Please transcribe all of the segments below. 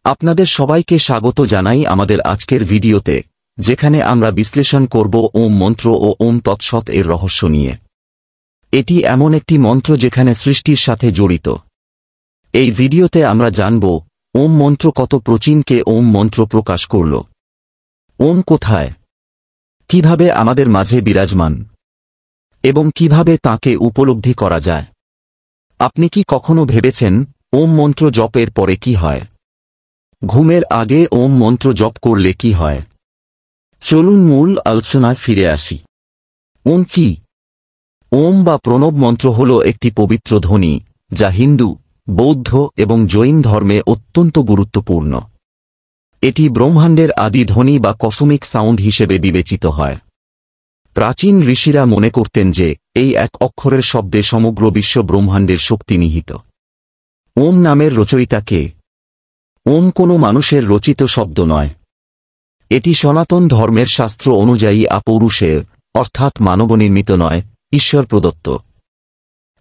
আপনাদের সবাইকে স্বাগত জানাই আমাদের আজকের ভিডিওতে, যেখানে আমরা বিশ্লেষণ করব ওম মন্ত্র ও ওম তৎসৎ এর রহস্য নিয়ে। এটি এমন একটি মন্ত্র যেখানে সৃষ্টির সাথে জড়িত। এই ভিডিওতে আমরা জানব ওম মন্ত্র কত প্রাচীনকে ওম মন্ত্র প্রকাশ করল, ওম কোথায়, কিভাবে আমাদের মাঝে বিরাজমান, এবং কিভাবে তাকে উপলব্ধি করা যায়। আপনি কি কখনো ভেবেছেন ওম মন্ত্র জপের পরে কি হয়? ঘুমের আগে ওম মন্ত্র জপ করলে কি হয়? চলুন মূল আলোচনায় ফিরে আসি। ওম কি? ওম বা প্রণব মন্ত্র হল একটি পবিত্র ধ্বনি, যা হিন্দু, বৌদ্ধ এবং জৈন ধর্মে অত্যন্ত গুরুত্বপূর্ণ। এটি ব্রহ্মাণ্ডের আদি ধ্বনি বা কসমিক সাউন্ড হিসেবে বিবেচিত হয়। প্রাচীন ঋষিরা মনে করতেন যে এই এক অক্ষরের শব্দে সমগ্র বিশ্ব ব্রহ্মাণ্ডের শক্তি নিহিত। ওম নামের রচয়িতা কে? ওম কোনো মানুষের রচিত শব্দ নয়। এটি সনাতন ধর্মের শাস্ত্র অনুযায়ী আপৌরুষের, অর্থাৎ মানবনির্মিত নয়, ঈশ্বর প্রদত্ত।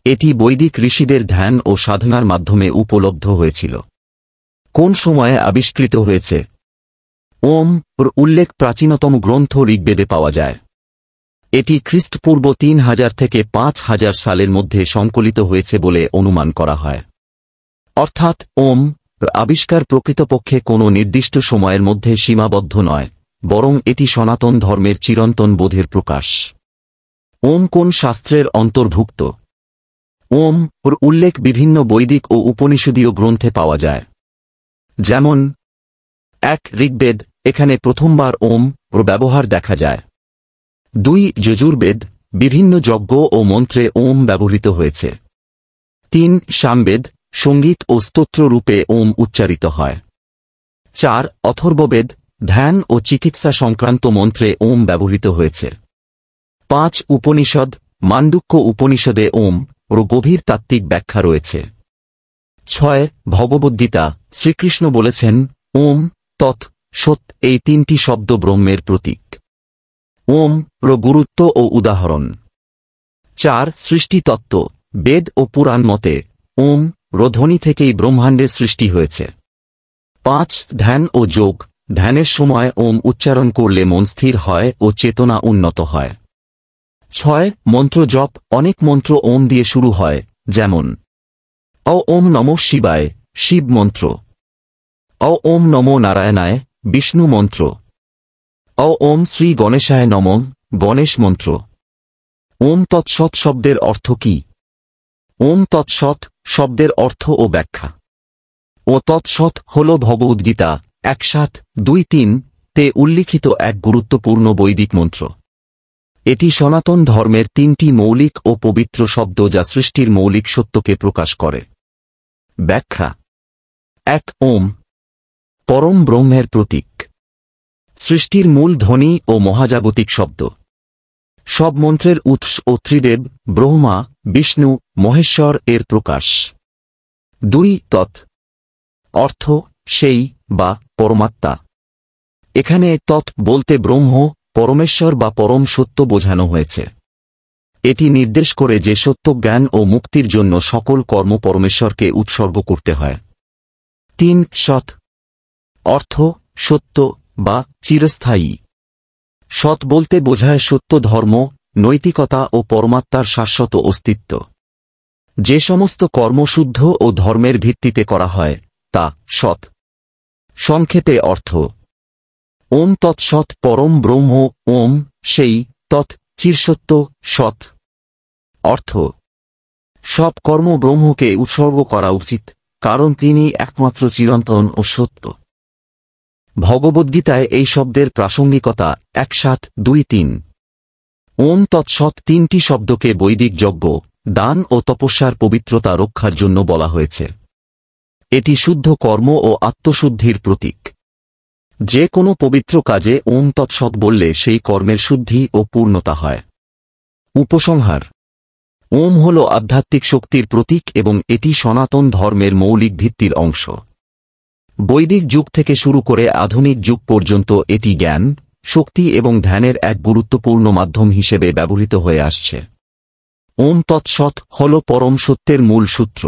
এটি বৈদিক ঋষিদের ধ্যান ও সাধনার মাধ্যমে উপলব্ধ হয়েছিল। কোন সময়ে আবিষ্কৃত হয়েছে? ওম এর উল্লেখ প্রাচীনতম গ্রন্থ ঋগ্বেদে পাওয়া যায়। এটি খ্রিস্টপূর্ব 3000 থেকে 5000 সালের মধ্যে সংকলিত হয়েছে বলে অনুমান করা হয়। অর্থাৎ ওম আবিষ্কার প্রকৃতপক্ষে কোনো নির্দিষ্ট সময়ের মধ্যে সীমাবদ্ধ নয়, বরং এটি সনাতন ধর্মের চিরন্তন বোধের প্রকাশ। ওম কোন শাস্ত্রের অন্তর্ভুক্ত? ওম এর উল্লেখ বিভিন্ন বৈদিক ও উপনিষদীয় গ্রন্থে পাওয়া যায়। যেমন 1 ঋগ্বেদ, এখানে প্রথমবার ওম এর ব্যবহার দেখা যায়। 2 যজুর্বেদ, বিভিন্ন যজ্ঞ ও মন্ত্রে ওম ব্যবহৃত হয়েছে। 3 সামবেদ, সঙ্গীত ও স্তোত্র রূপে ওম উচ্চারিত হয়। 4 অথর্ববেদ, ধ্যান ও চিকিৎসা সংক্রান্ত মন্ত্রে ওম ব্যবহৃত হয়েছে। 5 উপনিষদ, মান্ডুক্য উপনিষদে ওম এর গভীর তাত্ত্বিক ব্যাখ্যা রয়েছে। 6 ভগবদ্গীতা, শ্রীকৃষ্ণ বলেছেন ওম তৎ সৎ, এই 3টি শব্দ ব্রহ্মের প্রতীক। ওম এর গুরুত্ব ও উদাহরণ। 4 সৃষ্টিতত্ত্ব, বেদ ও পুরাণ মতে ওম এর ধ্বনি থেকেই ব্রহ্মাণ্ডের সৃষ্টি হয়েছে। 5 ধ্যান ও যোগ, ধ্যানের সময় ওম উচ্চারণ করলে মন স্থির হয় ও চেতনা উন্নত হয়। 6 মন্ত্র জপ, অনেক মন্ত্র ওম দিয়ে শুরু হয়, যেমন ওম নমঃ শিবায়, শিব মন্ত্র। ওম নমো নারায়ণায়, বিষ্ণু মন্ত্র। ওম শ্রী গণেশায় নমঃ, গণেশ মন্ত্র। ওম তৎসৎ শব্দের অর্থ কি? ওম তৎসৎ শব্দের অর্থ ও ব্যাখ্যা। ও তৎসৎ হল ভগবদ্গীতা 1:7-2-3 তে উল্লিখিত এক গুরুত্বপূর্ণ বৈদিক মন্ত্র। এটি সনাতন ধর্মের 3টি মৌলিক ও পবিত্র শব্দ যা সৃষ্টির মৌলিক সত্যকে প্রকাশ করে। ব্যাখ্যা। 1 ওম পরম ব্রহ্মের প্রতীক। সৃষ্টির মূল ধ্বনি ও মহাজাগতিক শব্দ। সব মন্ত্রের উৎস ও ত্রিদেব, ব্রহ্মা, বিষ্ণু, মহেশ্বর এর প্রকাশ। 2 তৎ অর্থ সেই বা পরমাত্মা। এখানে তৎ বলতে ব্রহ্ম, পরমেশ্বর বা পরম সত্য বোঝানো হয়েছে। এটি নির্দেশ করে যে সত্য জ্ঞান ও মুক্তির জন্য সকল কর্ম পরমেশ্বরকে উৎসর্গ করতে হয়। 3 সৎ অর্থ সত্য বা চিরস্থায়ী। সৎ বলতে বোঝায় সত্য ধর্ম, নৈতিকতা ও পরমাত্মার শাশ্বত অস্তিত্ব। যে সমস্ত কর্ম শুদ্ধ ও ধর্মের ভিত্তিতে করা হয় তা সৎ। সংক্ষেপে অর্থ। ওম তৎসৎ পরম ব্রহ্ম, ওম সেই, তৎ চিরসত্য, সৎ। অর্থ সব কর্ম ব্রহ্মকে উৎসর্গ করা উচিত, কারণ তিনি একমাত্র চিরন্তন ও সত্য। ভগবদ্গীতায় এই শব্দের প্রাসঙ্গিকতা 1:7-2-3। ওম তৎসৎ 3টি শব্দকে বৈদিক যজ্ঞ, দান ও তপস্যার পবিত্রতা রক্ষার জন্য বলা হয়েছে। এটি শুদ্ধ কর্ম ও আত্মশুদ্ধির প্রতীক। যে কোনো পবিত্র কাজে ওম তৎসৎ বললে সেই কর্মের শুদ্ধি ও পূর্ণতা হয়। উপসংহার। ওম হল আধ্যাত্মিক শক্তির প্রতীক এবং এটি সনাতন ধর্মের মৌলিক ভিত্তির অংশ। বৈদিক যুগ থেকে শুরু করে আধুনিক যুগ পর্যন্ত এটি জ্ঞান, শক্তি এবং ধ্যানের এক গুরুত্বপূর্ণ মাধ্যম হিসেবে ব্যবহৃত হয়ে আসছে। ওম তৎসৎ হল পরম সত্যের মূল সূত্র।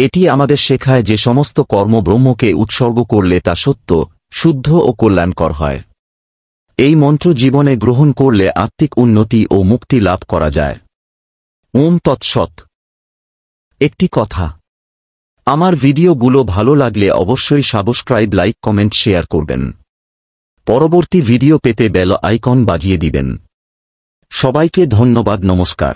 এটি আমাদের শেখায় যে সমস্ত কর্ম ব্রহ্মকে উৎসর্গ করলে তা সত্য, শুদ্ধ ও কল্যাণকর হয়। এই মন্ত্র জীবনে গ্রহণ করলে আত্মিক উন্নতি ও মুক্তি লাভ করা যায়। ওম তৎসৎ। একটি কথা, আমার ভিডিওগুলো ভালো লাগলে অবশ্যই সাবস্ক্রাইব, লাইক, কমেন্ট, শেয়ার করবেন। পরবর্তী ভিডিও পেতে বেল আইকন বাজিয়ে দিবেন। সবাইকে ধন্যবাদ, নমস্কার।